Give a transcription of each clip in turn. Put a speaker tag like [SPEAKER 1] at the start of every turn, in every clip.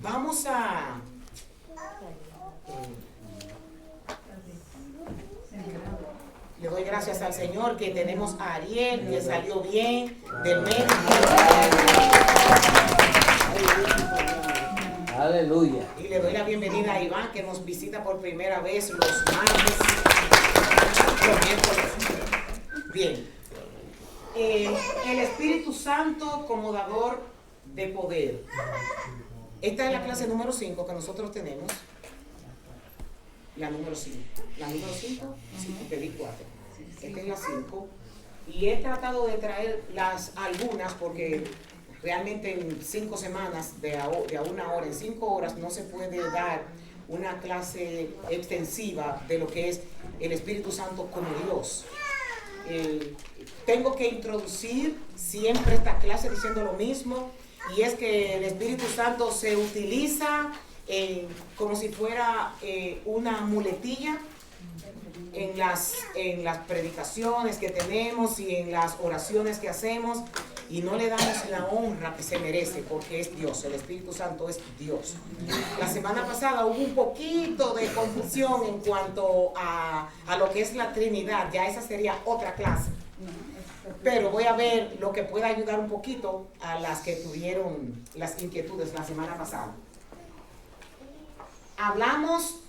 [SPEAKER 1] Vamos a... Le doy gracias al Señor que tenemos a Ariel, que salió bien del médico.
[SPEAKER 2] Aleluya.
[SPEAKER 1] Y le doy la bienvenida a Iván, que nos visita por primera vez los martes, los miércoles. Bien. El Espíritu Santo como dador de poder. Esta es la clase número 5 que nosotros tenemos. La número 5. ¿La número 5? Sí, pedí 4. Esta es la 5. Y he tratado de traer algunas porque realmente en 5 semanas, de a 1 hora, en 5 horas, no se puede dar una clase extensiva de lo que es el Espíritu Santo como Dios. Tengo que introducir siempre esta clase diciendo lo mismo, y es que el Espíritu Santo se utiliza como si fuera una muletilla en las predicaciones que tenemos y en las oraciones que hacemos, y no le damos la honra que se merece, porque es Dios. El Espíritu Santo es Dios. La semana pasada hubo un poquito de confusión en cuanto a lo que es la Trinidad. Ya esa sería otra clase, pero voy a ver lo que pueda ayudar un poquito a las que tuvieron las inquietudes la semana pasada. Hablamos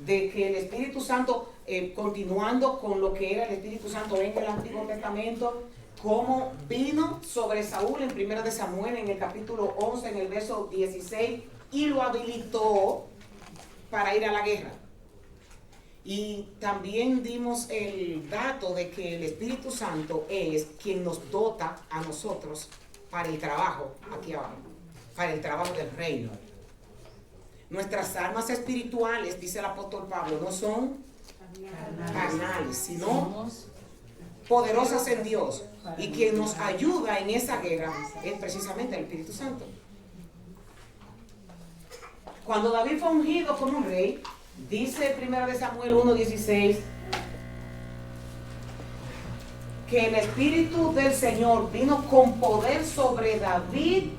[SPEAKER 1] de que el Espíritu Santo, continuando con lo que era el Espíritu Santo en el Antiguo Testamento, cómo vino sobre Saúl en 1 de Samuel, en el capítulo 11, en el verso 16, y lo habilitó para ir a la guerra. Y también dimos el dato de que el Espíritu Santo es quien nos dota a nosotros para el trabajo aquí abajo, para el trabajo del reino. Nuestras armas espirituales, dice el apóstol Pablo, no son carnales, sino poderosas en Dios. Y quien nos ayuda en esa guerra es precisamente el Espíritu Santo. Cuando David fue ungido como un rey, dice 1 de Samuel 1:16, que el Espíritu del Señor vino con poder sobre David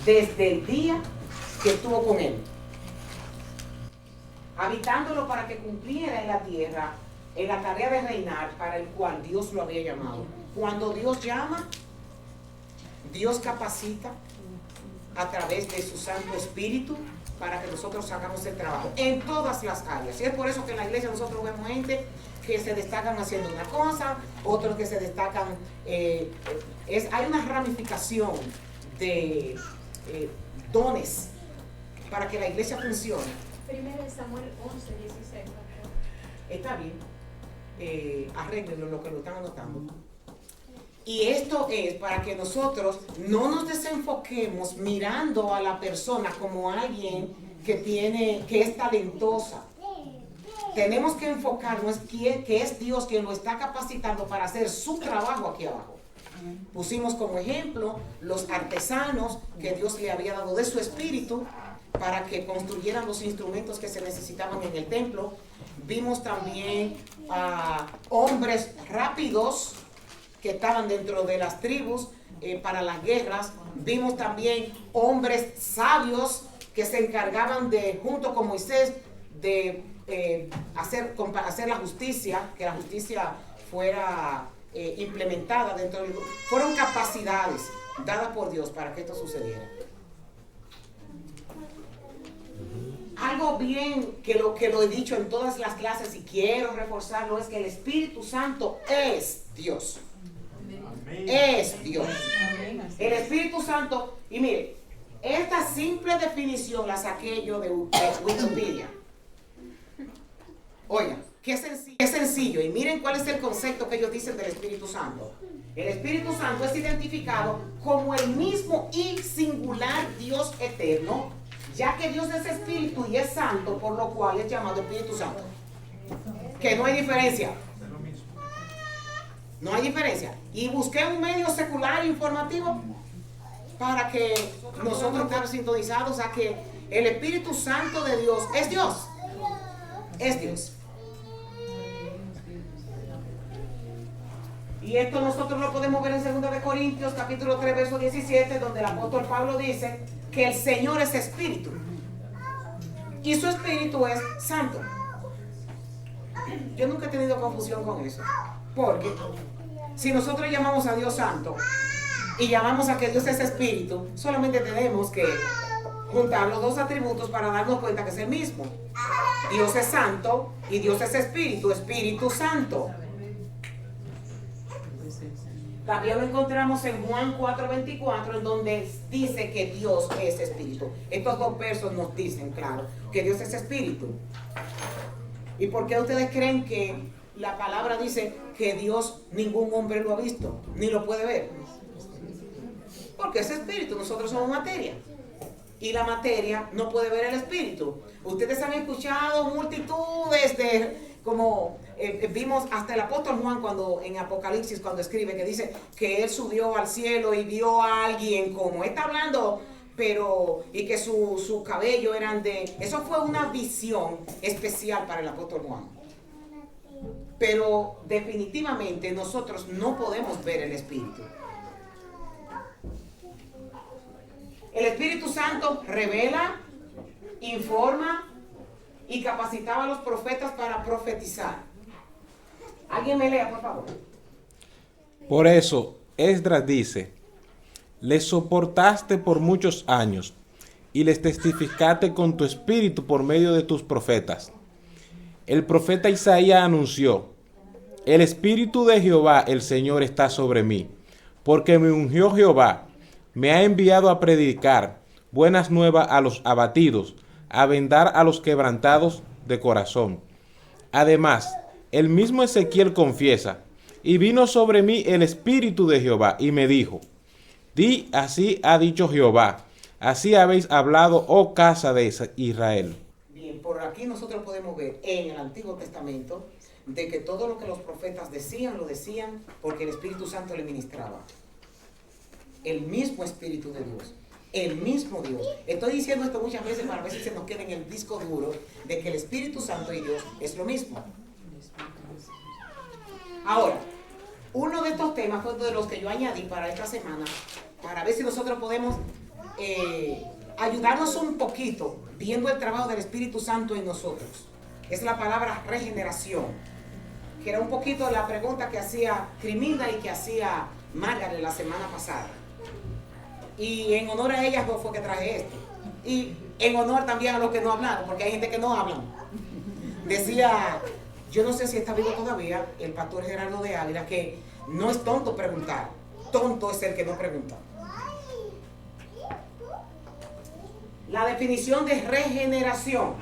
[SPEAKER 1] desde el día que estuvo con él, habitándolo para que cumpliera en la tierra en la tarea de reinar para el cual Dios lo había llamado. Cuando Dios llama, Dios capacita a través de su Santo Espíritu para que nosotros hagamos el trabajo en todas las áreas. Y es por eso que en la iglesia nosotros vemos gente que se destacan haciendo una cosa, otros que se destacan, hay una ramificación de dones para que la iglesia funcione.
[SPEAKER 3] 1 Samuel 11:16.
[SPEAKER 1] Está bien, arréglenlo lo que lo están anotando. Y esto es para que nosotros no nos desenfoquemos mirando a la persona como alguien que es talentosa. Tenemos que enfocarnos que es Dios quien lo está capacitando para hacer su trabajo aquí abajo. Pusimos como ejemplo los artesanos que Dios le había dado de su espíritu para que construyeran los instrumentos que se necesitaban en el templo. Vimos también a hombres rápidos que estaban dentro de las tribus para las guerras. Vimos también hombres sabios que se encargaban de, junto con Moisés, de hacer la justicia, que la justicia fuera implementada dentro del grupo. Fueron capacidades dadas por Dios para que esto sucediera. Algo bien que lo he dicho en todas las clases y quiero reforzarlo es que el Espíritu Santo es Dios. Amén. Es Dios. Amén. El Espíritu Santo, y mire, esta simple definición la saqué yo de Wikipedia. Oigan, qué sencillo, y miren cuál es el concepto que ellos dicen del Espíritu Santo. El Espíritu Santo es identificado como el mismo y singular Dios eterno, ya que Dios es espíritu y es santo, por lo cual es llamado Espíritu Santo. Que no hay diferencia. No hay diferencia. Y busqué un medio secular informativo para que nosotros estemos sintonizados a que el Espíritu Santo de Dios es Dios. Es Dios. Y esto nosotros lo podemos ver en 2 de Corintios capítulo 3 verso 17, donde el apóstol Pablo dice que el Señor es espíritu. Y su espíritu es santo. Yo nunca he tenido confusión con eso. Porque si nosotros llamamos a Dios santo y llamamos a que Dios es espíritu, solamente tenemos que juntar los dos atributos para darnos cuenta que es el mismo. Dios es santo y Dios es espíritu, Espíritu Santo. También lo encontramos en Juan 4:24, en donde dice que Dios es espíritu. Estos dos versos nos dicen, claro, que Dios es espíritu. ¿Y por qué ustedes creen que la palabra dice que Dios ningún hombre lo ha visto, ni lo puede ver? Porque es espíritu, nosotros somos materia. Y la materia no puede ver el espíritu. Ustedes han escuchado multitudes de, como vimos hasta el apóstol Juan cuando en Apocalipsis, cuando escribe, que dice que él subió al cielo y vio a alguien como está hablando, pero, y que su cabello eran de, eso fue una visión especial para el apóstol Juan. Pero definitivamente nosotros no podemos ver el espíritu. El Espíritu Santo revela, informa y capacitaba a los profetas para profetizar. ¿Alguien me lea, por favor?
[SPEAKER 2] Por eso, Esdras dice: les soportaste por muchos años y les testificaste con tu espíritu por medio de tus profetas. El profeta Isaías anunció: el espíritu de Jehová el Señor está sobre mí, porque me ungió Jehová. Me ha enviado a predicar buenas nuevas a los abatidos, a vendar a los quebrantados de corazón. Además, el mismo Ezequiel confiesa: y vino sobre mí el espíritu de Jehová, y me dijo: di, así ha dicho Jehová, así habéis hablado, oh casa de Israel.
[SPEAKER 1] Bien, por aquí nosotros podemos ver en el Antiguo Testamento de que todo lo que los profetas decían, lo decían porque el Espíritu Santo le ministraba. El mismo Espíritu de Dios, el mismo Dios. Estoy diciendo esto muchas veces para ver si se nos queda en el disco duro de que el Espíritu Santo y Dios es lo mismo. Ahora, uno de estos temas fue de los que yo añadí para esta semana, para ver si nosotros podemos ayudarnos un poquito viendo el trabajo del Espíritu Santo en nosotros. Es la palabra regeneración, que era un poquito la pregunta que hacía Crimilda y que hacía Margaret la semana pasada. Y en honor a ellas dos fue que traje esto. Y en honor también a los que no hablaron, porque hay gente que no hablan. Decía, yo no sé si está vivo todavía, el pastor Gerardo de Ávila, que no es tonto preguntar, tonto es el que no pregunta. La definición de regeneración.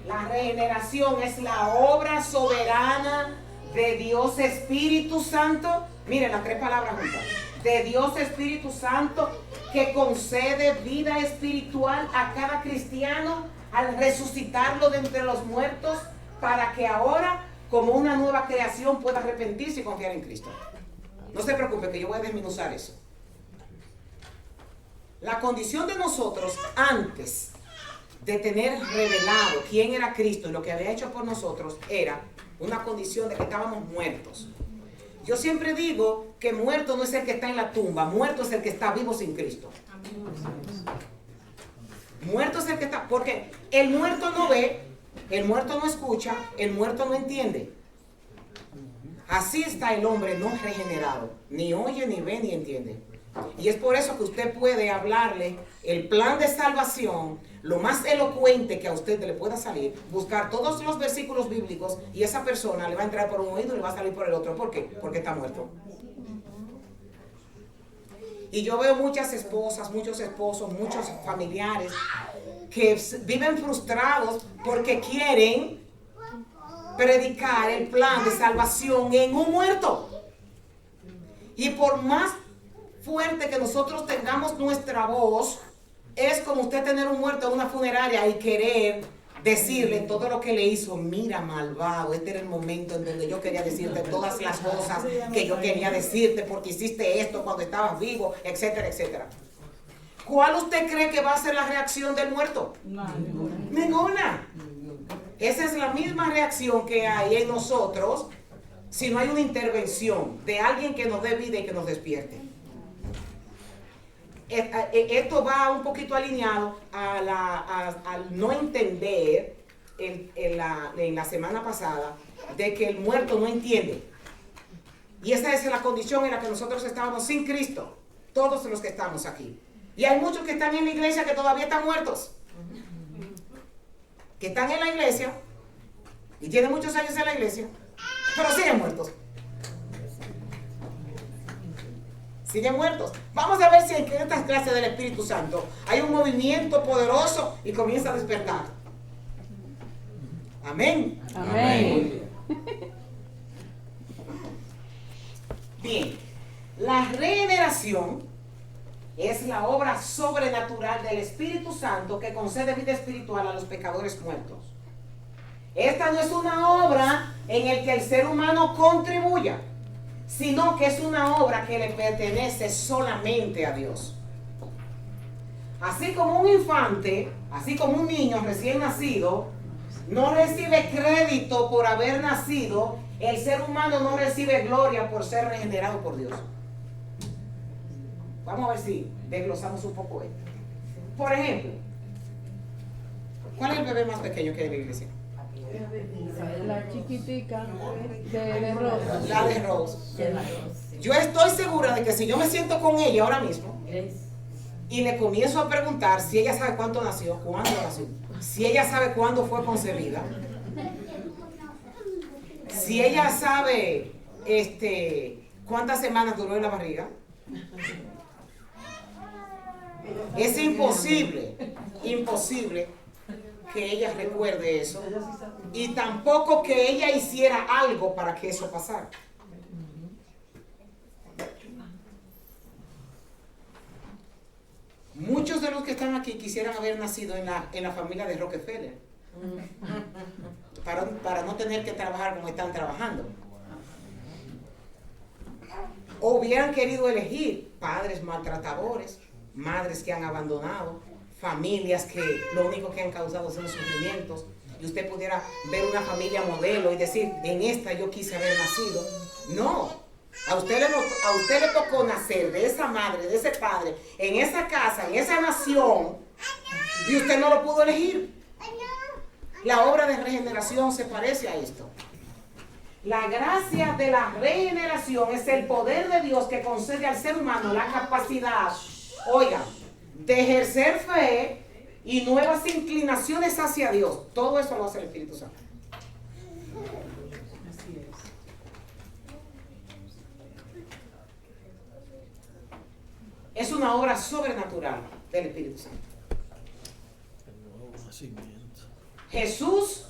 [SPEAKER 1] La regeneración es la obra soberana de Dios Espíritu Santo. Miren las tres palabras juntas. De Dios Espíritu Santo, que concede vida espiritual a cada cristiano al resucitarlo de entre los muertos, para que ahora, como una nueva creación, pueda arrepentirse y confiar en Cristo. No se preocupe, que yo voy a desmenuzar eso. La condición de nosotros antes de tener revelado quién era Cristo y lo que había hecho por nosotros era una condición de que estábamos muertos. Yo siempre digo que muerto no es el que está en la tumba, muerto es el que está vivo sin Cristo. Muerto es el que está, porque el muerto no ve, el muerto no escucha, el muerto no entiende. Así está el hombre no regenerado, ni oye, ni ve, ni entiende. Y es por eso que usted puede hablarle el plan de salvación, lo más elocuente que a usted le pueda salir, buscar todos los versículos bíblicos y esa persona le va a entrar por un oído y le va a salir por el otro. ¿Por qué? Porque está muerto. Y yo veo muchas esposas, muchos esposos, muchos familiares que viven frustrados porque quieren predicar el plan de salvación en un muerto. Y por más fuerte que nosotros tengamos nuestra voz, es como usted tener un muerto en una funeraria y querer decirle todo lo que le hizo. Mira, malvado, este era el momento en donde yo quería decirte todas las cosas que yo quería decirte porque hiciste esto cuando estabas vivo, etcétera, etcétera. ¿Cuál usted cree que va a ser la reacción del muerto? Ninguna. Esa es la misma reacción que hay en nosotros si no hay una intervención de alguien que nos dé vida y que nos despierte. Esto va un poquito alineado al no entender en la semana pasada de que el muerto no entiende. Y esa es la condición en la que nosotros estábamos sin Cristo, todos los que estamos aquí. Y hay muchos que están en la iglesia que todavía están muertos, que están en la iglesia y tienen muchos años en la iglesia, pero siguen muertos. Siguen muertos. Vamos a ver si en estas clases del Espíritu Santo hay un movimiento poderoso y comienza a despertar. Amén.
[SPEAKER 4] Amén.
[SPEAKER 1] Bien, la regeneración es la obra sobrenatural del Espíritu Santo que concede vida espiritual a los pecadores muertos. Esta no es una obra en la que el ser humano contribuya, sino que es una obra que le pertenece solamente a Dios. Así como un infante, así como un niño recién nacido, no recibe crédito por haber nacido, el ser humano no recibe gloria por ser regenerado por Dios. Vamos a ver si desglosamos un poco esto. Por ejemplo, ¿cuál es el bebé más pequeño que hay en la iglesia?
[SPEAKER 4] La chiquitica de Rosa.
[SPEAKER 1] La de Rose. Yo estoy segura de que si yo me siento con ella ahora mismo y le comienzo a preguntar si ella sabe cuándo nació, si ella sabe cuándo fue concebida, si ella sabe cuántas semanas duró en la barriga, es imposible que ella recuerde eso, y tampoco que ella hiciera algo para que eso pasara. Muchos de los que están aquí quisieran haber nacido en la familia de Rockefeller para no tener que trabajar como están trabajando. O hubieran querido elegir padres maltratadores, madres que han abandonado, familias que lo único que han causado son sufrimientos, y usted pudiera ver una familia modelo y decir, en esta yo quise haber nacido. No, a usted le tocó nacer de esa madre, de ese padre, en esa casa, en esa nación, y usted no lo pudo elegir. La obra de regeneración se parece a esto. La gracia de la regeneración es el poder de Dios que concede al ser humano la capacidad, oiga, de ejercer fe y nuevas inclinaciones hacia Dios. Todo eso lo hace el Espíritu Santo. Así es. Es una obra sobrenatural del Espíritu Santo. Jesús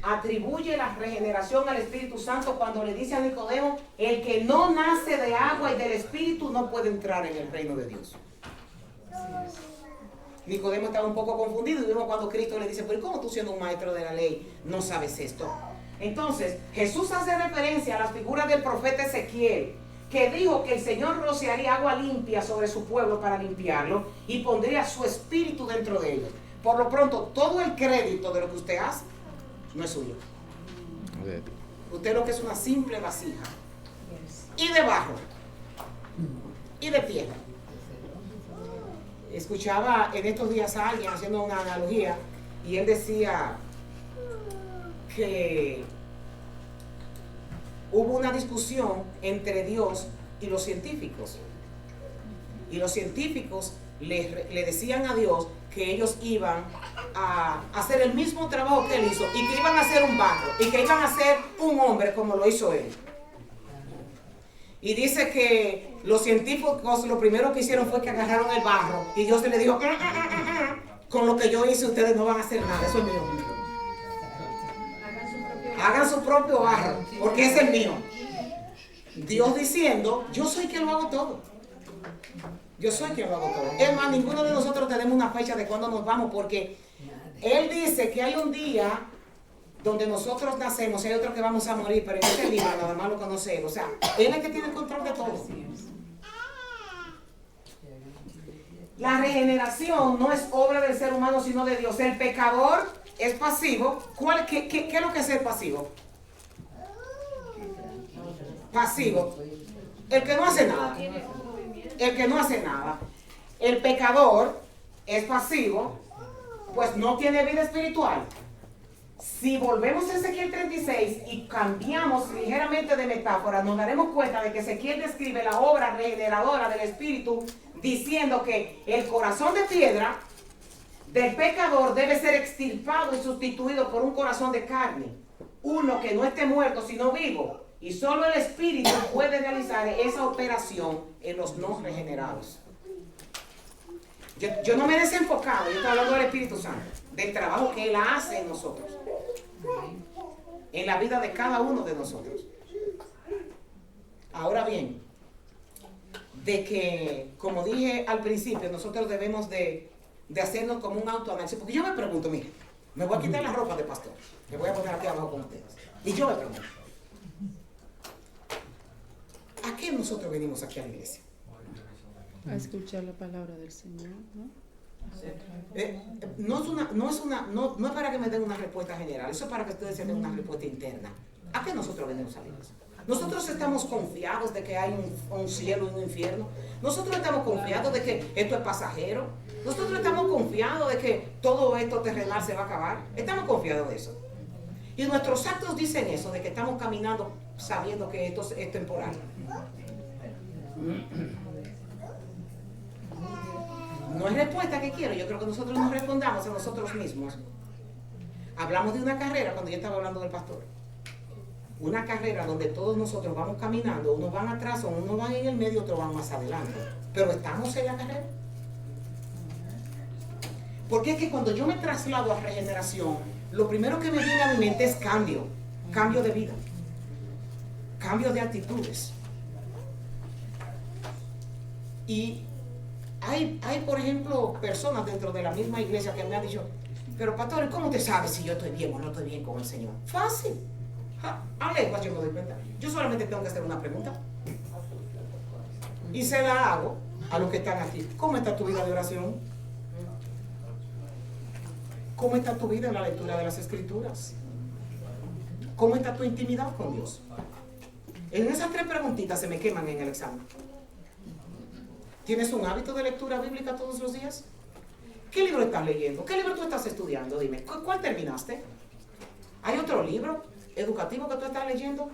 [SPEAKER 1] atribuye la regeneración al Espíritu Santo cuando le dice a Nicodemo, el que no nace de agua y del Espíritu no puede entrar en el reino de Dios. Nicodemo estaba un poco confundido, y vimos cuando Cristo le dice, pero ¿cómo tú siendo un maestro de la ley no sabes esto? Entonces, Jesús hace referencia a las figuras del profeta Ezequiel, que dijo que el Señor rociaría agua limpia sobre su pueblo para limpiarlo y pondría su espíritu dentro de ellos. Por lo pronto, todo el crédito de lo que usted hace no es suyo. Usted lo que es una simple vasija, y de barro, y de tierra. Escuchaba en estos días a alguien haciendo una analogía, y él decía que hubo una discusión entre Dios y los científicos. Y los científicos le decían a Dios que ellos iban a hacer el mismo trabajo que él hizo, y que iban a hacer un barro, y que iban a hacer un hombre como lo hizo él. Y dice que los científicos lo primero que hicieron fue que agarraron el barro, y Dios le dijo, con lo que yo hice ustedes no van a hacer nada, eso es mío. Hagan su propio barro, porque es el mío. Dios diciendo, yo soy quien lo hago todo. Yo soy quien lo hago todo. Es más, ninguno de nosotros tenemos una fecha de cuándo nos vamos, porque Él dice que hay un día donde nosotros nacemos y hay otro que vamos a morir, pero en ese día nada más lo conocemos. O sea, Él es el que tiene el control de todo. La regeneración no es obra del ser humano, sino de Dios. El pecador es pasivo. ¿Qué es lo que es ser pasivo? Pasivo. El que no hace nada. El que no hace nada. el pecador es pasivo, pues no tiene vida espiritual. Si volvemos a Ezequiel 36 y cambiamos ligeramente de metáfora, nos daremos cuenta de que Ezequiel describe la obra regeneradora del Espíritu diciendo que el corazón de piedra del pecador debe ser extirpado y sustituido por un corazón de carne, uno que no esté muerto sino vivo, y solo el Espíritu puede realizar esa operación en los no regenerados. Yo no me he desenfocado, yo estoy hablando del Espíritu Santo, del trabajo que Él hace en nosotros, en la vida de cada uno de nosotros. Ahora bien, de que, como dije al principio, nosotros debemos de hacernos como un autoanálisis, porque yo me pregunto, mire, me voy a quitar la ropa de pastor, me voy a poner aquí abajo con ustedes, y yo me pregunto, ¿a qué nosotros venimos aquí a la iglesia?
[SPEAKER 4] A escuchar la palabra del Señor, ¿no?
[SPEAKER 1] No es para que me den una respuesta general, eso es para que ustedes se den una respuesta interna. ¿A qué nosotros venimos a la iglesia? Nosotros estamos confiados de que hay un cielo y un infierno. Nosotros estamos confiados de que esto es pasajero. Nosotros estamos confiados de que todo esto terrenal se va a acabar. Estamos confiados de eso. Y nuestros actos dicen eso, de que estamos caminando sabiendo que esto es temporal. No es respuesta que quiero. Yo creo que nosotros nos respondamos a nosotros mismos. Hablamos de una carrera cuando yo estaba hablando del pastor. Una carrera donde todos nosotros vamos caminando, unos van atrás, unos van en el medio, otros van más adelante. Pero estamos en la carrera. Porque es que cuando yo me traslado a regeneración, lo primero que me viene a mi mente es cambio de vida, cambio de actitudes. Y hay, por ejemplo, personas dentro de la misma iglesia que me han dicho, pero pastor, ¿cómo te sabes si yo estoy bien o no estoy bien con el Señor? Fácil. A lenguas yo me doy cuenta. Yo solamente tengo que hacer una pregunta. Y se la hago a los que están aquí. ¿Cómo está tu vida de oración? ¿Cómo está tu vida en la lectura de las Escrituras? ¿Cómo está tu intimidad con Dios? En esas 3 preguntitas se me queman en el examen. ¿Tienes un hábito de lectura bíblica todos los días? ¿Qué libro estás leyendo? ¿Qué libro tú estás estudiando? Dime, ¿cuál terminaste? ¿Hay otro libro educativo que tú estás leyendo?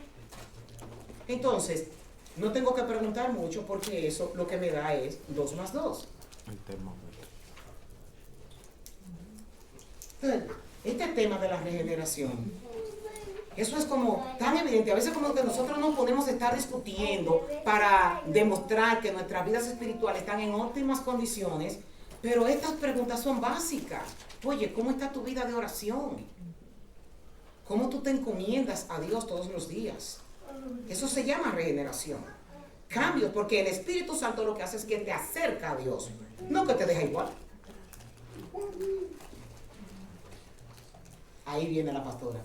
[SPEAKER 1] Entonces, no tengo que preguntar mucho porque eso lo que me da es 2 más 2.
[SPEAKER 2] El termómetro.
[SPEAKER 1] Entonces, este tema de la regeneración, eso es como tan evidente. A veces como que nosotros nos podemos estar discutiendo para demostrar que nuestras vidas espirituales están en óptimas condiciones, pero estas preguntas son básicas. Oye, ¿cómo está tu vida de oración? ¿Cómo tú te encomiendas a Dios todos los días? Eso se llama regeneración. Cambios, porque el Espíritu Santo lo que hace es que te acerca a Dios, no que te deja igual. Ahí viene la pastora.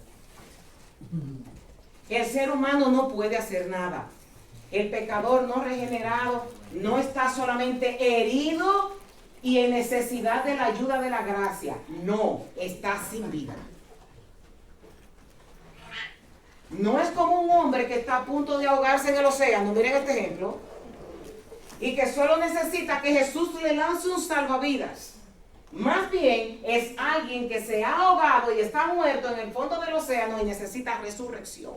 [SPEAKER 1] El ser humano no puede hacer nada. El pecador no regenerado no está solamente herido y en necesidad de la ayuda de la gracia. No, está sin vida. No es como un hombre que está a punto de ahogarse en el océano, miren este ejemplo, y que solo necesita que Jesús le lance un salvavidas. Más bien es alguien que se ha ahogado y está muerto en el fondo del océano y necesita resurrección.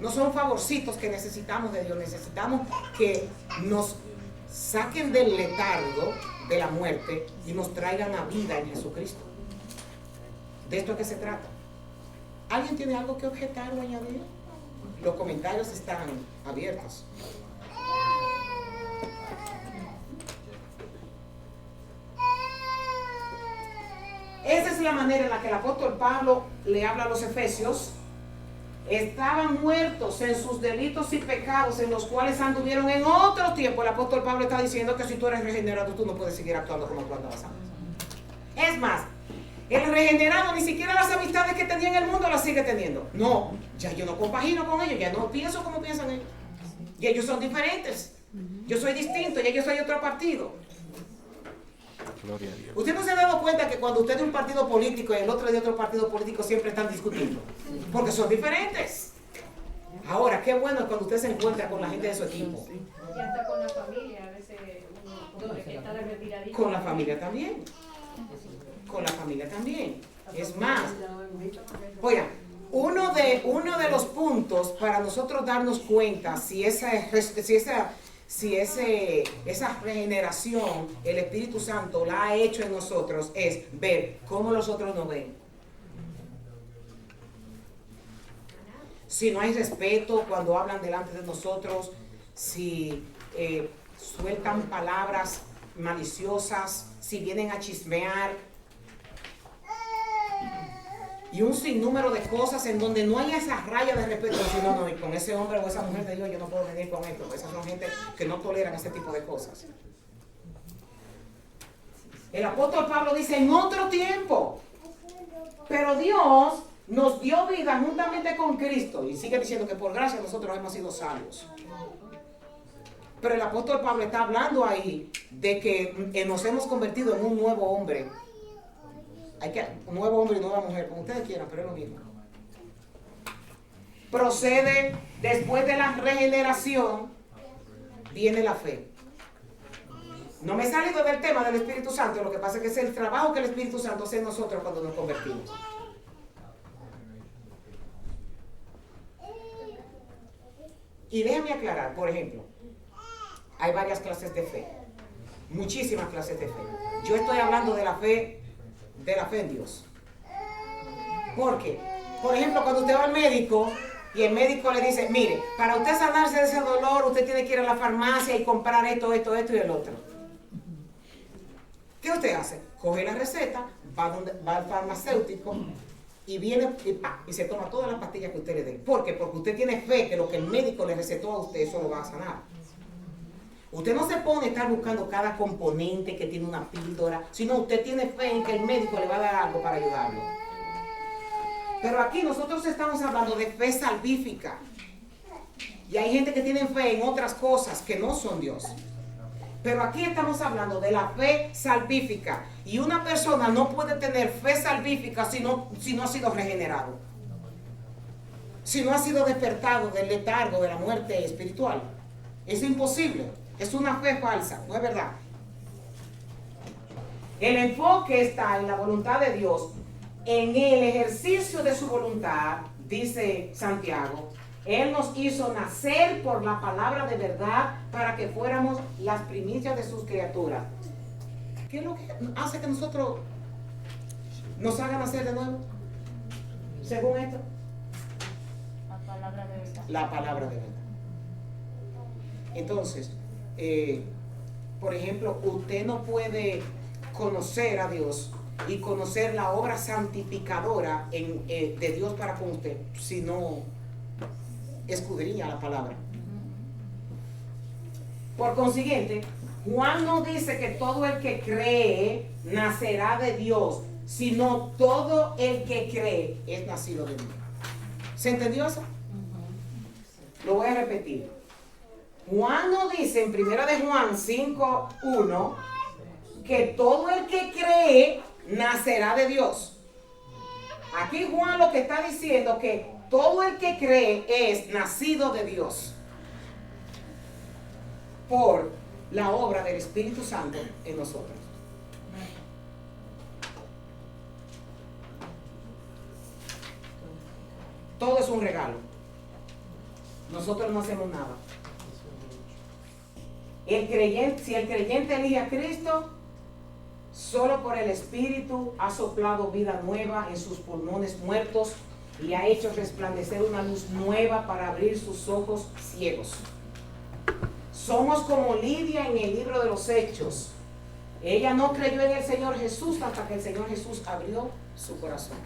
[SPEAKER 1] No son favorcitos que necesitamos de Dios, necesitamos que nos saquen del letargo de la muerte y nos traigan a vida en Jesucristo. De esto es que se trata. ¿Alguien tiene algo que objetar o añadir? Los comentarios están abiertos. Esa es la manera en la que el apóstol Pablo le habla a los efesios. Estaban muertos en sus delitos y pecados en los cuales anduvieron en otro tiempo. El apóstol Pablo está diciendo que si tú eres regenerado, tú no puedes seguir actuando como tú andabas antes. Es más, el regenerado ni siquiera las amistades que tenía en el mundo las sigue teniendo. No, ya yo no compagino con ellos, ya no pienso como piensan ellos. Y ellos son diferentes. Yo soy distinto y ellos soy otro partido.
[SPEAKER 2] Gloria a Dios.
[SPEAKER 1] Usted no se ha dado cuenta que cuando usted es de un partido político y el otro es de otro partido político siempre están discutiendo, porque son diferentes. Ahora, qué bueno es cuando usted se encuentra con la gente de su equipo.
[SPEAKER 3] Y hasta con la familia, a veces
[SPEAKER 1] Con la familia también. Con la familia también. Es más, oiga, uno de los puntos para nosotros darnos cuenta si esa regeneración el Espíritu Santo la ha hecho en nosotros es ver cómo los otros nos ven. Si no hay respeto cuando hablan delante de nosotros, si sueltan palabras maliciosas, si vienen a chismear y un sinnúmero de cosas en donde no hay esa raya de respeto. Si no, y con ese hombre o esa mujer de Dios yo no puedo venir con esto. Esas son gente que no toleran ese tipo de cosas. El apóstol Pablo dice en otro tiempo, pero Dios nos dio vida juntamente con Cristo, y sigue diciendo que por gracia nosotros hemos sido salvos. Pero el apóstol Pablo está hablando ahí de que nos hemos convertido en un nuevo hombre. Un nuevo hombre y nueva mujer, como ustedes quieran, pero es lo mismo. Procede después de la regeneración, viene la fe. No me he salido del tema del Espíritu Santo, lo que pasa es que es el trabajo que el Espíritu Santo hace en nosotros cuando nos convertimos. Y déjame aclarar, por ejemplo, hay varias clases de fe, muchísimas clases de fe. Yo estoy hablando de la fe en Dios. Porque, por ejemplo, cuando usted va al médico y el médico le dice, mire, para usted sanarse de ese dolor, usted tiene que ir a la farmacia y comprar esto y el otro. ¿Qué usted hace? Coge la receta, va al farmacéutico y viene y se toma todas las pastillas que usted le dé. ¿Por qué? Porque usted tiene fe que lo que el médico le recetó a usted, eso lo va a sanar. Usted no se pone a estar buscando cada componente que tiene una píldora, sino usted tiene fe en que el médico le va a dar algo para ayudarlo. Pero aquí nosotros estamos hablando de fe salvífica. Y hay gente que tiene fe en otras cosas que no son Dios. Pero aquí estamos hablando de la fe salvífica. Y una persona no puede tener fe salvífica si no ha sido regenerado. Si no ha sido despertado del letargo de la muerte espiritual. Es imposible. Es una fe falsa, no es verdad. El enfoque está en la voluntad de Dios, en el ejercicio de su voluntad, dice Santiago. Él nos hizo nacer por la palabra de verdad para que fuéramos las primicias de sus criaturas. ¿Qué es lo que hace que nosotros nos hagan nacer de nuevo? Según esto.
[SPEAKER 3] La palabra de verdad.
[SPEAKER 1] La palabra de verdad. Entonces, por ejemplo, usted no puede conocer a Dios y conocer la obra santificadora de Dios para con usted si no escudriña la palabra. Por consiguiente, Juan no dice que todo el que cree nacerá de Dios, sino todo el que cree es nacido de Dios. ¿Se entendió eso? Lo voy a repetir. Juan no dice en 1 de Juan 5:1 que todo el que cree nacerá de Dios. Aquí Juan lo que está diciendo que todo el que cree es nacido de Dios por la obra del Espíritu Santo en nosotros. Todo es un regalo. Nosotros no hacemos nada. Si el creyente elige a Cristo, solo por el Espíritu ha soplado vida nueva en sus pulmones muertos y ha hecho resplandecer una luz nueva para abrir sus ojos ciegos. Somos como Lidia en el libro de los Hechos. Ella no creyó en el Señor Jesús hasta que el Señor Jesús abrió su corazón.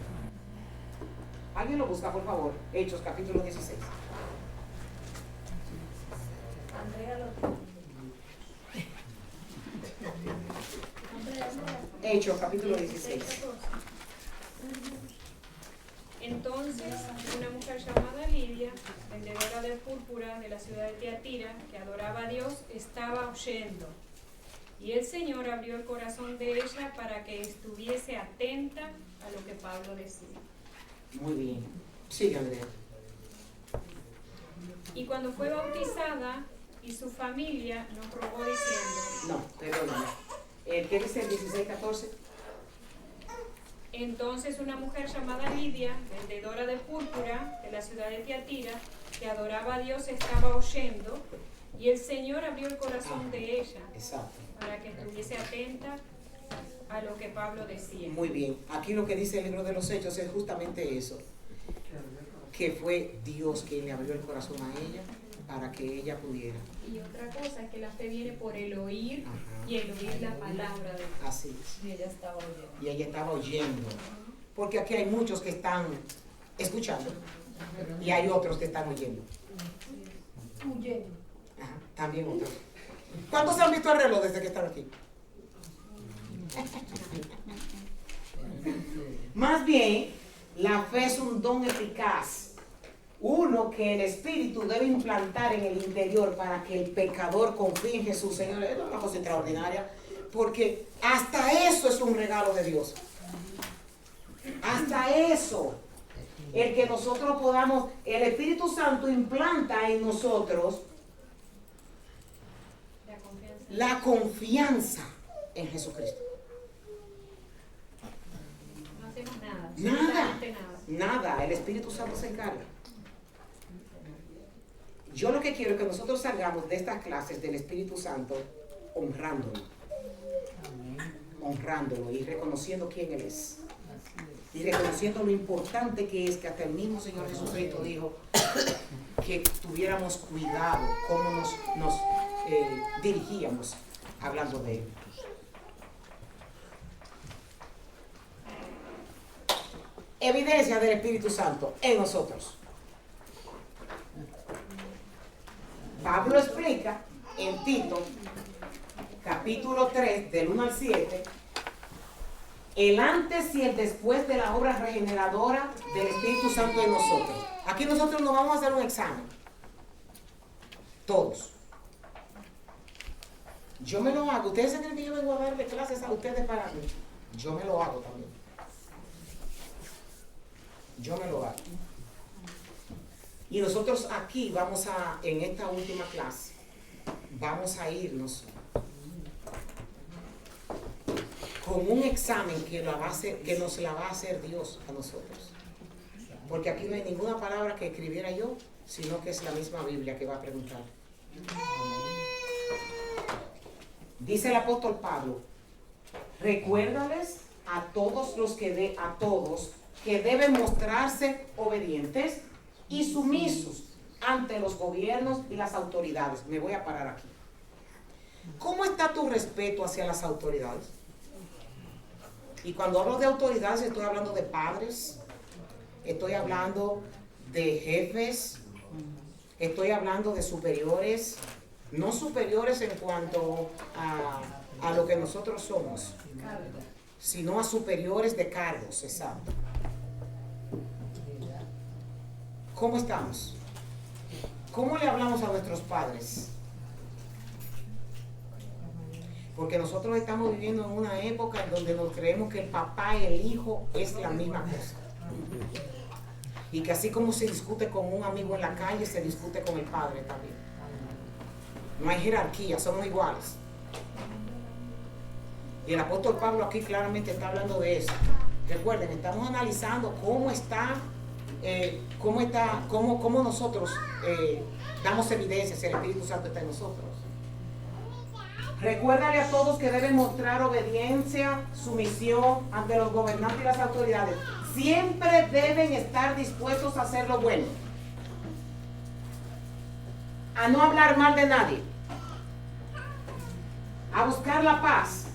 [SPEAKER 1] ¿Alguien lo busca, por favor? Hechos, capítulo 16.
[SPEAKER 3] Andrea lo...
[SPEAKER 1] Hechos, capítulo 16.
[SPEAKER 5] Entonces, una mujer llamada Lidia, vendedora de púrpura de la ciudad de Tiatira, que adoraba a Dios, estaba oyendo. Y el Señor abrió el corazón de ella para que estuviese atenta a lo que Pablo decía.
[SPEAKER 1] Muy bien. Sigue, Andrea.
[SPEAKER 5] Y cuando fue bautizada y su familia nos rogó diciendo...
[SPEAKER 1] No, perdóname. ¿Qué dice el 16:14?
[SPEAKER 5] Entonces una mujer llamada Lidia, vendedora de púrpura de la ciudad de Tiatira, que adoraba a Dios, estaba oyendo, y el Señor abrió el corazón de ella
[SPEAKER 1] Exacto.
[SPEAKER 5] para que estuviese atenta a lo que Pablo decía.
[SPEAKER 1] Muy bien. Aquí lo que dice el libro de los Hechos es justamente eso. Que fue Dios quien le abrió el corazón a ella para que ella pudiera.
[SPEAKER 5] Y otra cosa es que la fe viene por el oír,
[SPEAKER 1] Ajá.
[SPEAKER 5] y el oír la palabra de Dios.
[SPEAKER 1] Así es.
[SPEAKER 3] Y ella estaba oyendo.
[SPEAKER 1] Y ella estaba oyendo. Porque aquí hay muchos que están escuchando y hay otros que están oyendo. Ajá, también otros. ¿Cuántos han visto el reloj desde que están aquí? Más bien, la fe es un don eficaz. Uno que el Espíritu debe implantar en el interior para que el pecador confíe en Jesús. Señores, es una cosa extraordinaria. Porque hasta eso es un regalo de Dios. Hasta eso. El que nosotros podamos, el Espíritu Santo implanta en nosotros la confianza en Jesucristo.
[SPEAKER 5] No hacemos nada.
[SPEAKER 1] Nada.
[SPEAKER 5] absolutamente nada.
[SPEAKER 1] Nada, el Espíritu Santo se encarga. Yo lo que quiero es que nosotros salgamos de estas clases del Espíritu Santo honrándolo. Honrándolo y reconociendo quién Él es. Y reconociendo lo importante que es que hasta el mismo Señor Jesucristo dijo que tuviéramos cuidado cómo nos dirigíamos hablando de Él. Evidencia del Espíritu Santo en nosotros. Pablo explica en Tito, capítulo 3, del 1 al 7, el antes y el después de la obra regeneradora del Espíritu Santo en nosotros. Aquí nosotros nos vamos a hacer un examen. Todos. Yo me lo hago. Ustedes se creen que yo vengo a darle clases a ustedes para mí. Yo me lo hago también. Yo me lo hago. Y nosotros aquí vamos a, en esta última clase, vamos a irnos con un examen que nos la va a hacer Dios a nosotros. Porque aquí no hay ninguna palabra que escribiera yo, sino que es la misma Biblia que va a preguntar. Dice el apóstol Pablo, recuérdales a todos que deben mostrarse obedientes y sumisos ante los gobiernos y las autoridades. Me voy a parar aquí. ¿Cómo está tu respeto hacia las autoridades? Y cuando hablo de autoridades estoy hablando de padres, estoy hablando de jefes, estoy hablando de superiores, no superiores en cuanto a lo que nosotros somos, sino a superiores de cargos, exacto. ¿Cómo estamos? ¿Cómo le hablamos a nuestros padres? Porque nosotros estamos viviendo en una época en donde nos creemos que el papá y el hijo es la misma cosa. Y que así como se discute con un amigo en la calle, se discute con el padre también. No hay jerarquía, somos iguales. Y el apóstol Pablo aquí claramente está hablando de eso. Recuerden, estamos analizando cómo nosotros damos evidencia si el Espíritu Santo está en nosotros. Recuérdale a todos que deben mostrar obediencia, sumisión ante los gobernantes y las autoridades. Siempre deben estar dispuestos a hacer lo bueno, a no hablar mal de nadie, a buscar la paz,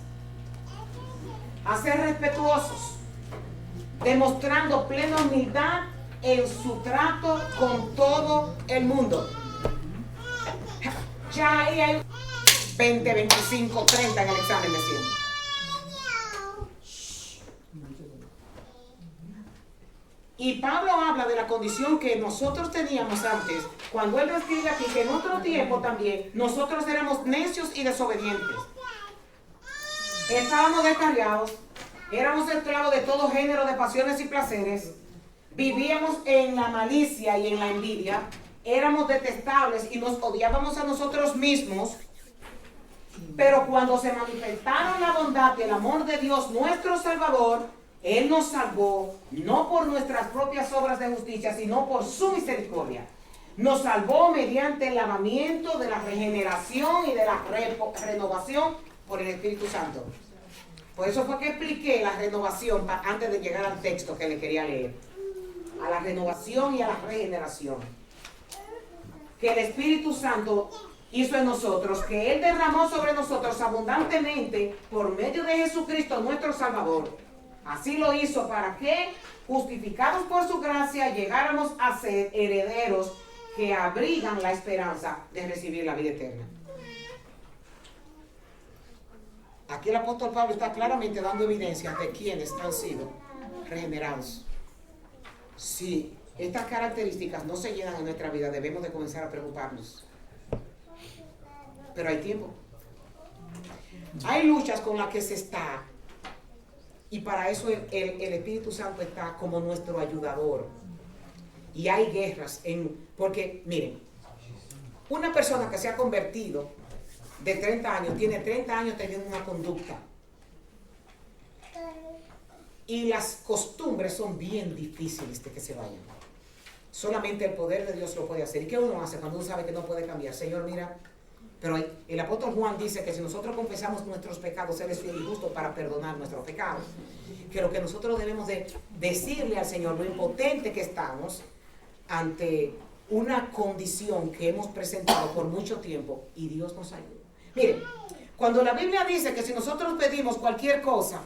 [SPEAKER 1] a ser respetuosos, demostrando plena humildad en su trato con todo el mundo. Ya ahí hay 20, 25, 30 en el examen de 100. Y Pablo habla de la condición que nosotros teníamos antes, cuando él describe aquí que en otro tiempo también nosotros éramos necios y desobedientes. Estábamos descarriados, éramos esclavos de todo género de pasiones y placeres, vivíamos en la malicia y en la envidia, éramos detestables y nos odiábamos a nosotros mismos Pero cuando se manifestaron la bondad y el amor de Dios, nuestro Salvador, Él nos salvó, no por nuestras propias obras de justicia, sino por su misericordia. Nos salvó mediante el lavamiento de la regeneración y de la renovación por el Espíritu Santo. Por eso fue que expliqué la renovación antes de llegar al texto que le quería leer. A la renovación y a la regeneración. Que el Espíritu Santo hizo en nosotros, que Él derramó sobre nosotros abundantemente por medio de Jesucristo nuestro Salvador. Así lo hizo para que, justificados por su gracia, llegáramos a ser herederos que abrigan la esperanza de recibir la vida eterna. Aquí el apóstol Pablo está claramente dando evidencia de quienes han sido regenerados. Si estas características no se llenan en nuestra vida, debemos de comenzar a preocuparnos. Pero hay tiempo. Hay luchas con las que se está, y para eso el Espíritu Santo está como nuestro ayudador. Y hay guerras porque miren, una persona que se ha convertido de 30 años, tiene 30 años teniendo una conducta. Y las costumbres son bien difíciles de que se vayan. Solamente el poder de Dios lo puede hacer. ¿Y qué uno hace cuando uno sabe que no puede cambiar? Señor, mira, pero el apóstol Juan dice que si nosotros confesamos nuestros pecados, Él es fiel y justo para perdonar nuestros pecados. Que lo que nosotros debemos de decirle al Señor, lo impotente que estamos ante una condición que hemos presentado por mucho tiempo, y Dios nos ayuda. Miren, cuando la Biblia dice que si nosotros pedimos cualquier cosa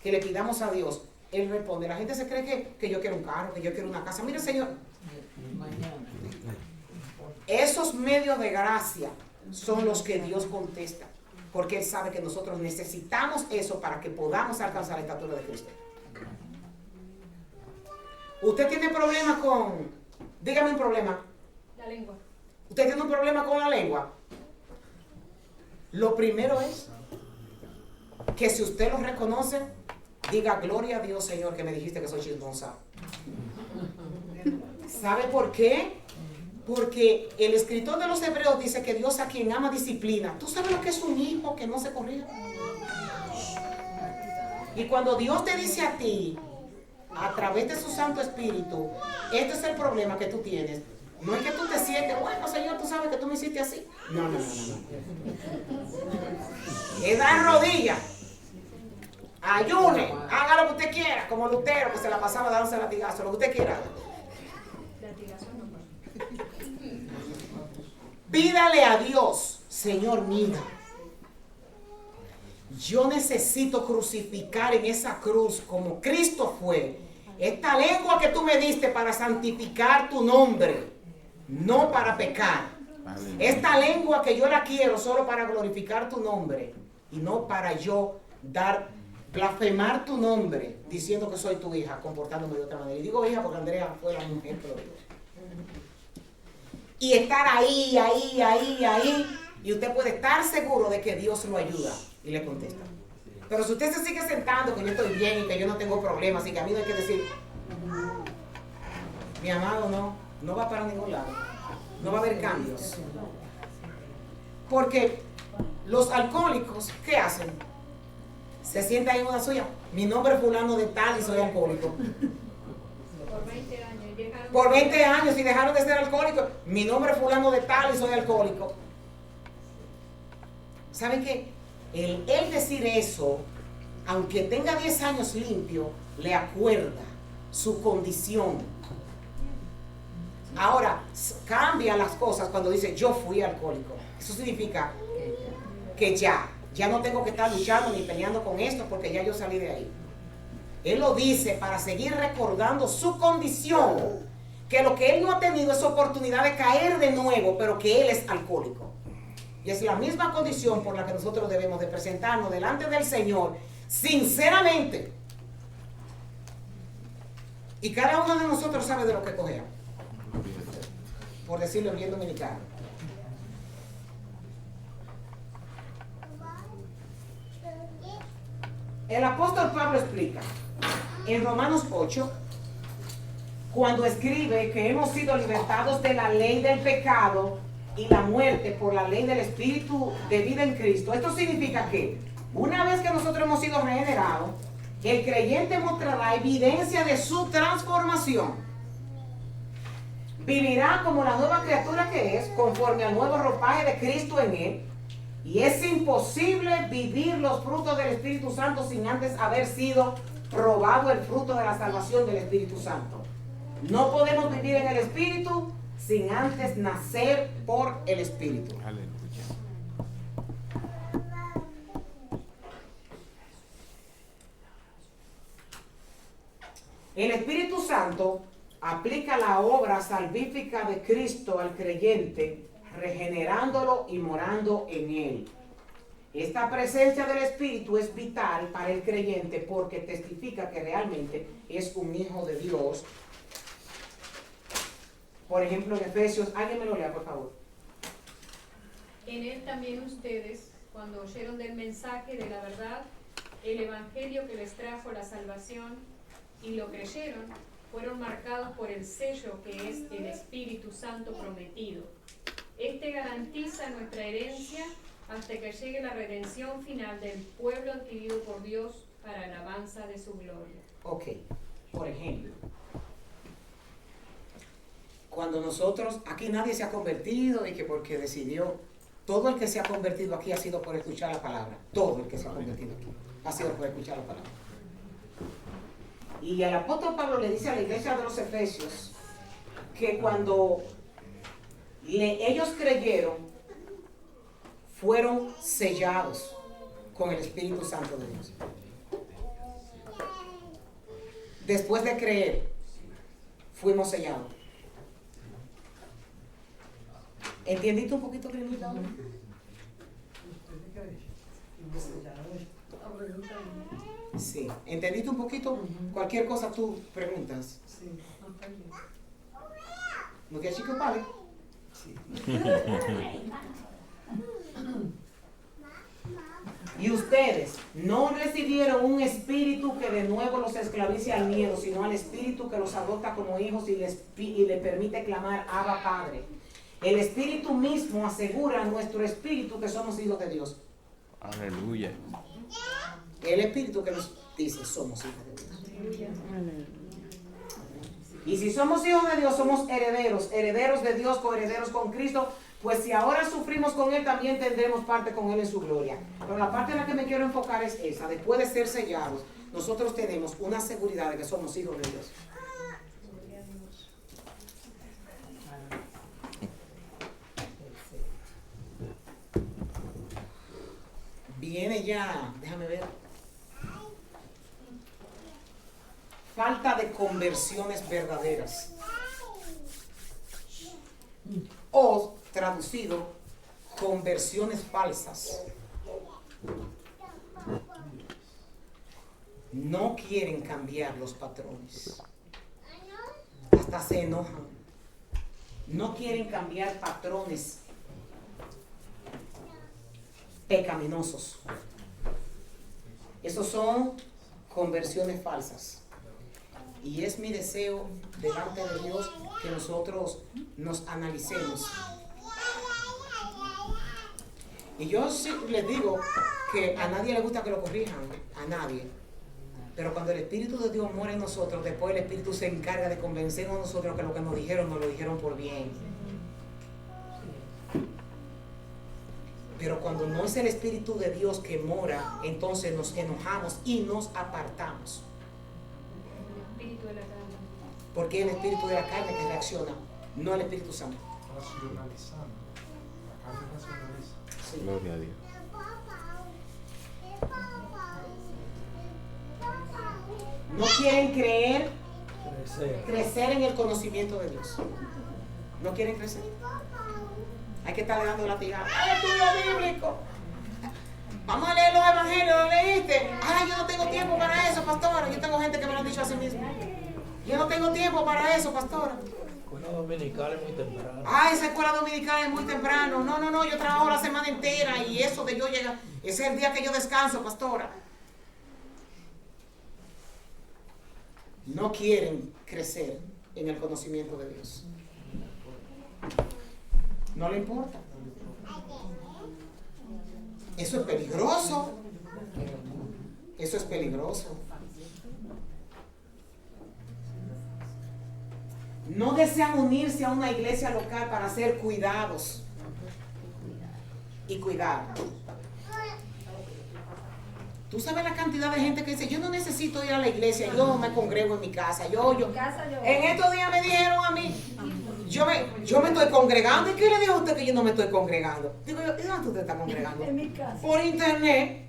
[SPEAKER 1] que le pidamos a Dios, Él responde. La gente se cree que yo quiero un carro, que yo quiero una casa. Mire, Señor, esos medios de gracia son los que Dios contesta, porque Él sabe que nosotros necesitamos eso para que podamos alcanzar la estatura de Cristo. Usted tiene problemas dígame un problema.
[SPEAKER 5] La lengua.
[SPEAKER 1] Usted tiene un problema con la lengua. Lo primero es que si usted lo reconoce, diga: gloria a Dios, Señor, que me dijiste que soy chismosa. ¿Sabe por qué? Porque el escritor de los Hebreos dice que Dios a quien ama disciplina. ¿Tú sabes lo que es un hijo que no se corrige? Y cuando Dios te dice a ti, a través de su Santo Espíritu, este es el problema que tú tienes, no es que tú te sientes, bueno, Señor, tú sabes que tú me hiciste así. No. Es dar rodillas, ayune, haga lo que usted quiera, como Lutero, que se la pasaba dándose latigazo, lo que usted quiera.
[SPEAKER 5] Latigazo no.
[SPEAKER 1] Pídale a Dios: Señor, mira, yo necesito crucificar en esa cruz como Cristo fue esta lengua que tú me diste para santificar tu nombre, no para pecar. Esta lengua que yo la quiero solo para glorificar tu nombre y no para yo blasfemar tu nombre diciendo que soy tu hija, comportándome de otra manera. Y digo hija porque Andrea fue la mujer que lo dijo. Y estar ahí, y usted puede estar seguro de que Dios lo ayuda y le contesta. Pero si usted se sigue sentando que yo estoy bien y que yo no tengo problemas y que a mí no hay que decir, mi amado, no va para ningún lado. No va a haber cambios. Porque los alcohólicos, ¿qué hacen? Se sientan en una suya. Mi nombre es fulano de tal y soy alcohólico.
[SPEAKER 5] Por 20 años.
[SPEAKER 1] Por 20 años y dejaron de ser alcohólicos. Mi nombre es fulano de tal y soy alcohólico. ¿Saben qué? El decir eso, aunque tenga 10 años limpio, le acuerda su condición. Ahora, cambia las cosas cuando dice yo fui alcohólico. Eso significa que ya no tengo que estar luchando ni peleando con esto porque ya yo salí de ahí. Él lo dice para seguir recordando su condición, que lo que él no ha tenido es oportunidad de caer de nuevo, pero que él es alcohólico. Y es la misma condición por la que nosotros debemos de presentarnos delante del Señor sinceramente. Y cada uno de nosotros sabe de lo que cogemos, por decirlo en bien dominicano. El apóstol Pablo explica en Romanos 8, cuando escribe que hemos sido libertados de la ley del pecado y la muerte por la ley del Espíritu de vida en Cristo. Esto significa que una vez que nosotros hemos sido regenerados, el creyente mostrará evidencia de su transformación. Vivirá como la nueva criatura que es, conforme al nuevo ropaje de Cristo en él. Y es imposible vivir los frutos del Espíritu Santo sin antes haber sido probado el fruto de la salvación del Espíritu Santo. No podemos vivir en el Espíritu sin antes nacer por el Espíritu.
[SPEAKER 2] Aleluya.
[SPEAKER 1] El Espíritu Santo aplica la obra salvífica de Cristo al creyente, regenerándolo y morando en él. Esta presencia del Espíritu es vital para el creyente porque testifica que realmente es un hijo de Dios. Por ejemplo, en Efesios, alguien me lo lea, por favor.
[SPEAKER 5] En él también ustedes, cuando oyeron del mensaje de la verdad, el evangelio que les trajo la salvación, y lo creyeron, fueron marcados por el sello que es el Espíritu Santo prometido. Este garantiza nuestra herencia hasta que llegue la redención final del pueblo adquirido por Dios para alabanza de su gloria.
[SPEAKER 1] Ok, por ejemplo, cuando nosotros, aquí nadie se ha convertido y que porque decidió, todo el que se ha convertido aquí ha sido por escuchar la palabra. Todo el que se ha convertido aquí ha sido por escuchar la palabra. Y el apóstol Pablo le dice a la iglesia de los Efesios que cuando ellos creyeron, fueron sellados con el Espíritu Santo de Dios. Después de creer, fuimos sellados. ¿Entendiste un poquito, Grimita? Sí, ¿entendiste un poquito? Cualquier cosa tú preguntas.
[SPEAKER 6] Sí,
[SPEAKER 1] ¿No quieres chico padre?
[SPEAKER 6] sí.
[SPEAKER 1] Y ustedes no recibieron un espíritu que de nuevo los esclavice al miedo, sino al espíritu que los adopta como hijos y les permite clamar Abba Padre. El espíritu mismo asegura a nuestro espíritu que somos hijos de Dios.
[SPEAKER 2] Aleluya.
[SPEAKER 1] El espíritu que nos dice somos hijos de Dios. Y si somos hijos de Dios, somos herederos, herederos de Dios, coherederos con Cristo. Pues si ahora sufrimos con Él, también tendremos parte con Él en su gloria. Pero la parte en la que me quiero enfocar es esa. Después de ser sellados, nosotros tenemos una seguridad de que somos hijos de Dios. Viene ya, déjame ver. Falta de conversiones verdaderas. O, traducido, conversiones falsas. No quieren cambiar los patrones. Hasta se enojan. No quieren cambiar patrones pecaminosos. Esos son conversiones falsas. Y es mi deseo delante de Dios que nosotros nos analicemos. Y yo sí les digo que a nadie le gusta que lo corrijan, a nadie. Pero cuando el Espíritu de Dios muere en nosotros, después el Espíritu se encarga de convencernos a nosotros que lo que nos lo dijeron por bien. Pero cuando no es el Espíritu de Dios que mora, entonces nos enojamos y nos apartamos.
[SPEAKER 5] El espíritu de la carne.
[SPEAKER 1] Porque es el Espíritu de la carne que reacciona, no el Espíritu Santo.
[SPEAKER 6] Racionalizando. La carne racionaliza.
[SPEAKER 1] Sí.
[SPEAKER 2] Gloria a Dios.
[SPEAKER 1] No quieren
[SPEAKER 6] Crecer.
[SPEAKER 1] crecer en el conocimiento de Dios. No quieren crecer. Hay que estarle dando latigazos. ¡Ay, estudio bíblico! Vamos a leer los evangelios, ¿lo leíste? ¡Ay, yo no tengo tiempo para eso, pastora! Yo tengo gente que me lo han dicho a sí mismo. Yo no tengo tiempo para eso, pastora.
[SPEAKER 7] Escuela dominical es muy temprano.
[SPEAKER 1] ¡Ay, esa escuela dominical es muy temprano! No, yo trabajo la semana entera y eso de yo llegar, ese es el día que yo descanso, pastora. No quieren crecer en el conocimiento de Dios. No le importa. Eso es peligroso. Eso es peligroso. No desean unirse a una iglesia local para ser cuidados y cuidar. Tú sabes la cantidad de gente que dice, yo no necesito ir a la iglesia, yo me congrego en mi casa. En estos días me dijeron a mí, yo me estoy congregando. ¿Y qué le dijo a usted que yo no me estoy congregando? Digo yo, ¿y dónde tú te estás congregando?
[SPEAKER 3] En mi casa.
[SPEAKER 1] Por internet.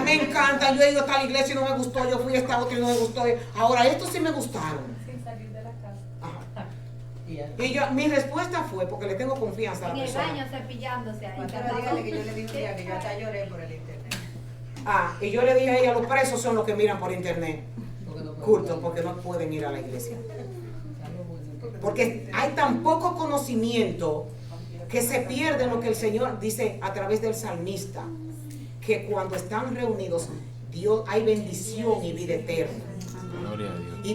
[SPEAKER 1] Me encanta, yo he ido a tal iglesia y no me gustó, yo fui a esta otra y no me gustó. Ahora estos sí me gustaron.
[SPEAKER 3] Sin salir de la casa.
[SPEAKER 1] Ajá. Y yo, mi respuesta fue, porque le tengo confianza a la
[SPEAKER 3] En el
[SPEAKER 1] persona.
[SPEAKER 3] baño cepillándose ahí.
[SPEAKER 8] Pero dígale que yo le di un día que yo hasta lloré por el internet.
[SPEAKER 1] Y yo le dije a ella, los presos son los que miran por internet culto, porque no pueden ir a la iglesia. Porque hay tan poco conocimiento que se pierde lo que el Señor dice a través del salmista, que cuando están reunidos, Dios, hay bendición y vida eterna.
[SPEAKER 2] Gloria a Dios.
[SPEAKER 1] Y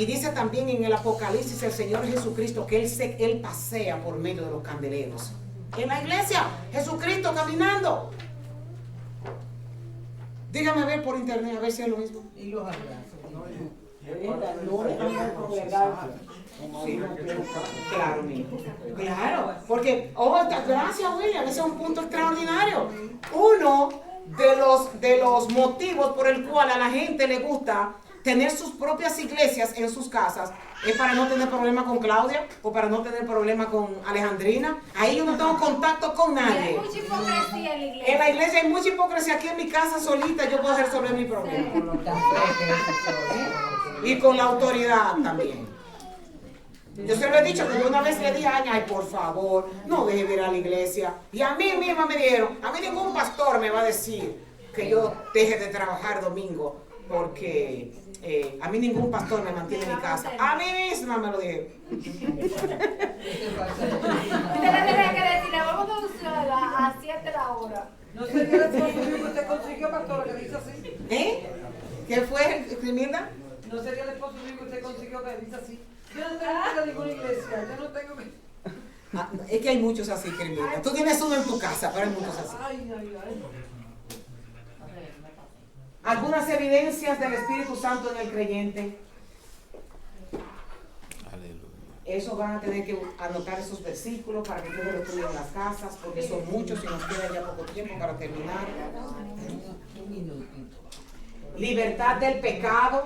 [SPEAKER 1] dice también en el Apocalipsis el Señor Jesucristo que Él pasea por medio de los candeleros. En la iglesia, Jesucristo caminando. Dígame a ver por internet, a ver si es lo mismo.
[SPEAKER 8] Y los abrazos.
[SPEAKER 1] Sí, claro, mijo. Claro, porque, gracias William, ese es un punto extraordinario. Uno de los motivos por el cual a la gente le gusta tener sus propias iglesias en sus casas es para no tener problema con Claudia o para no tener problema con Alejandrina. Ahí yo no tengo contacto con nadie.
[SPEAKER 3] Hay mucha hipocresía en la iglesia.
[SPEAKER 1] En la iglesia hay mucha hipocresía. Aquí en mi casa solita yo puedo resolver mi problema. Y con la autoridad también. Yo se lo he dicho, que yo una vez le dije a Aña, ay, por favor, no deje de ir a la iglesia. Y a mí misma me dijeron, a mí ningún pastor me va a decir que yo deje de trabajar domingo, porque a mí ningún pastor me mantiene en mi casa. A mí misma me lo dijeron.
[SPEAKER 3] Usted le tendría que decir, le vamos a usar a 7 la hora.
[SPEAKER 8] No sé qué esposo mío que usted consiguió, pastor, que dice así.
[SPEAKER 1] ¿Qué fue, Crimilda?
[SPEAKER 8] No sería el esposo mío que usted consiguió que dice así. Yo no tengo que ir a ninguna iglesia, yo no tengo que...
[SPEAKER 1] Es que hay muchos así, Crimilda. Tú tienes uno en tu casa, pero hay muchos así.
[SPEAKER 8] Ay.
[SPEAKER 1] Algunas evidencias del Espíritu Santo en el creyente.
[SPEAKER 2] Aleluya.
[SPEAKER 1] Eso van a tener que anotar esos versículos para que ustedes lo estudien en las casas, porque son muchos y nos queda ya poco tiempo para terminar. Libertad del pecado.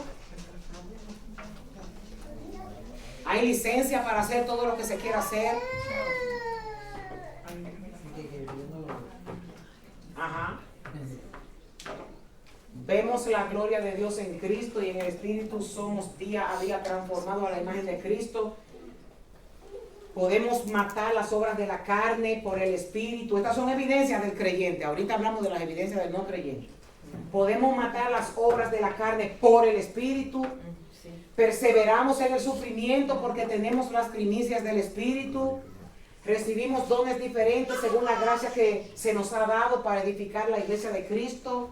[SPEAKER 1] Hay licencia para hacer todo lo que se quiera hacer. Ajá. Vemos la gloria de Dios en Cristo y en el Espíritu somos día a día transformados a la imagen de Cristo. Podemos matar las obras de la carne por el Espíritu. Estas son evidencias del creyente. Ahorita hablamos de las evidencias del no creyente. Podemos matar las obras de la carne por el Espíritu. Perseveramos en el sufrimiento porque tenemos las primicias del Espíritu. Recibimos dones diferentes según la gracia que se nos ha dado para edificar la iglesia de Cristo.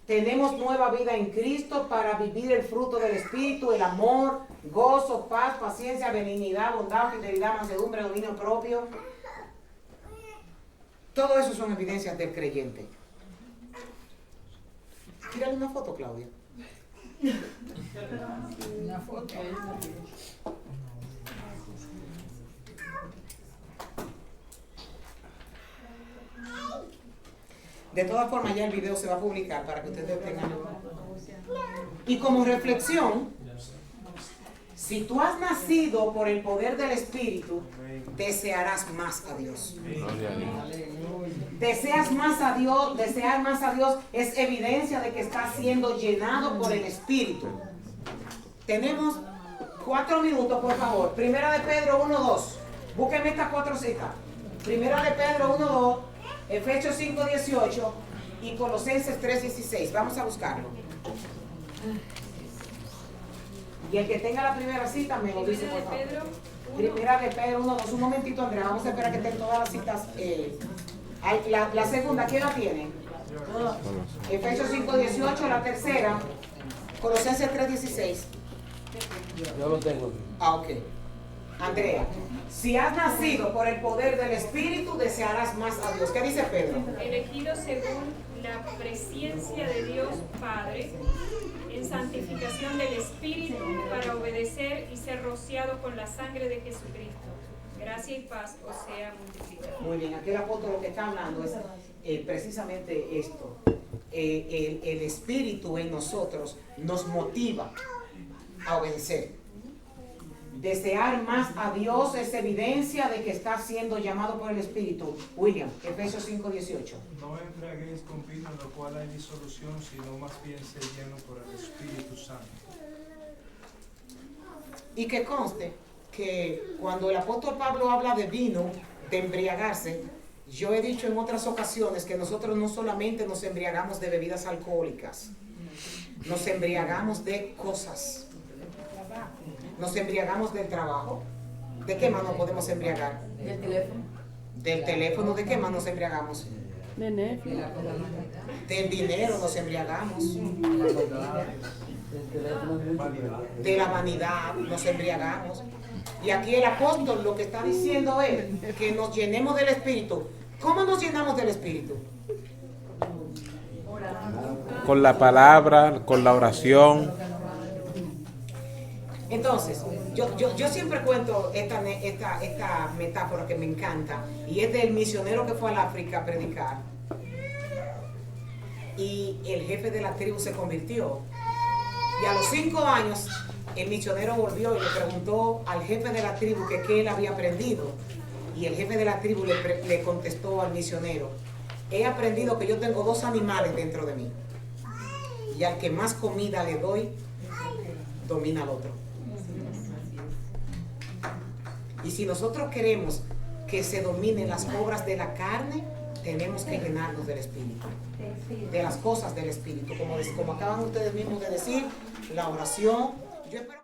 [SPEAKER 1] Tenemos nueva vida en Cristo para vivir el fruto del Espíritu, el amor, gozo, paz, paciencia, benignidad, bondad, fidelidad, mansedumbre, dominio propio. Todo eso son evidencias del creyente. Tírale una foto, Claudia.
[SPEAKER 8] Una foto.
[SPEAKER 1] De todas formas, ya el video se va a publicar para que ustedes tengan. Y como reflexión, si tú has nacido por el poder del Espíritu, desearás más a Dios.
[SPEAKER 2] Gloria a Dios.
[SPEAKER 1] Deseas más a Dios, desear más a Dios es evidencia de que estás siendo llenado por el Espíritu. Tenemos 4 minutos, por favor. Primera de Pedro 1:2. Búsquenme estas 4 citas. Primera de Pedro 1:2, Efesios 5:18 y Colosenses 3:16. Vamos a buscarlo. Y el que tenga la primera cita me lo dice, por favor. Primera de Pedro 1:2. Un momentito, Andrea. Vamos a esperar que estén todas las citas. La segunda, ¿quién la tiene? Efesios 5:18. La tercera, Colosenses 3:16.
[SPEAKER 7] Yo lo tengo.
[SPEAKER 1] Ok. Andrea, si has nacido por el poder del Espíritu, desearás más a Dios. ¿Qué dice Pedro?
[SPEAKER 5] Elegido según la presencia de Dios Padre, en santificación del Espíritu, para obedecer y ser rociado con la sangre de Jesucristo. Gracia y paz os sea multiplicada.
[SPEAKER 1] Muy bien, aquí el apóstol lo que está hablando es precisamente esto. El Espíritu en nosotros nos motiva a obedecer. Desear más a Dios es evidencia de que está siendo llamado por el Espíritu. William, Efesios 5:18.
[SPEAKER 6] No embriaguéis con vino en lo cual hay disolución, sino más bien se lleno por el Espíritu Santo.
[SPEAKER 1] Y que conste que cuando el apóstol Pablo habla de vino, de embriagarse, yo he dicho en otras ocasiones que nosotros no solamente nos embriagamos de bebidas alcohólicas, nos embriagamos de cosas. Nos embriagamos del trabajo. ¿De qué más nos podemos embriagar?
[SPEAKER 8] ¿Del teléfono?
[SPEAKER 1] Del teléfono. ¿De qué más nos embriagamos?
[SPEAKER 4] De Netflix.
[SPEAKER 1] Del dinero nos embriagamos. De la vanidad nos embriagamos. Y aquí el apóstol lo que está diciendo es que nos llenemos del Espíritu. ¿Cómo nos llenamos del Espíritu?
[SPEAKER 2] Con la palabra, con la oración.
[SPEAKER 1] Entonces, yo siempre cuento esta metáfora que me encanta, y es del misionero que fue al África a predicar, y el jefe de la tribu se convirtió, y a los 5 años el misionero volvió y le preguntó al jefe de la tribu que qué él había aprendido, y el jefe de la tribu le contestó al misionero: he aprendido que yo tengo 2 animales dentro de mí, y al que más comida le doy, domina al otro. Y si nosotros queremos que se dominen las obras de la carne, tenemos que llenarnos del Espíritu, de las cosas del Espíritu, como acaban ustedes mismos de decir, la oración. Yo espero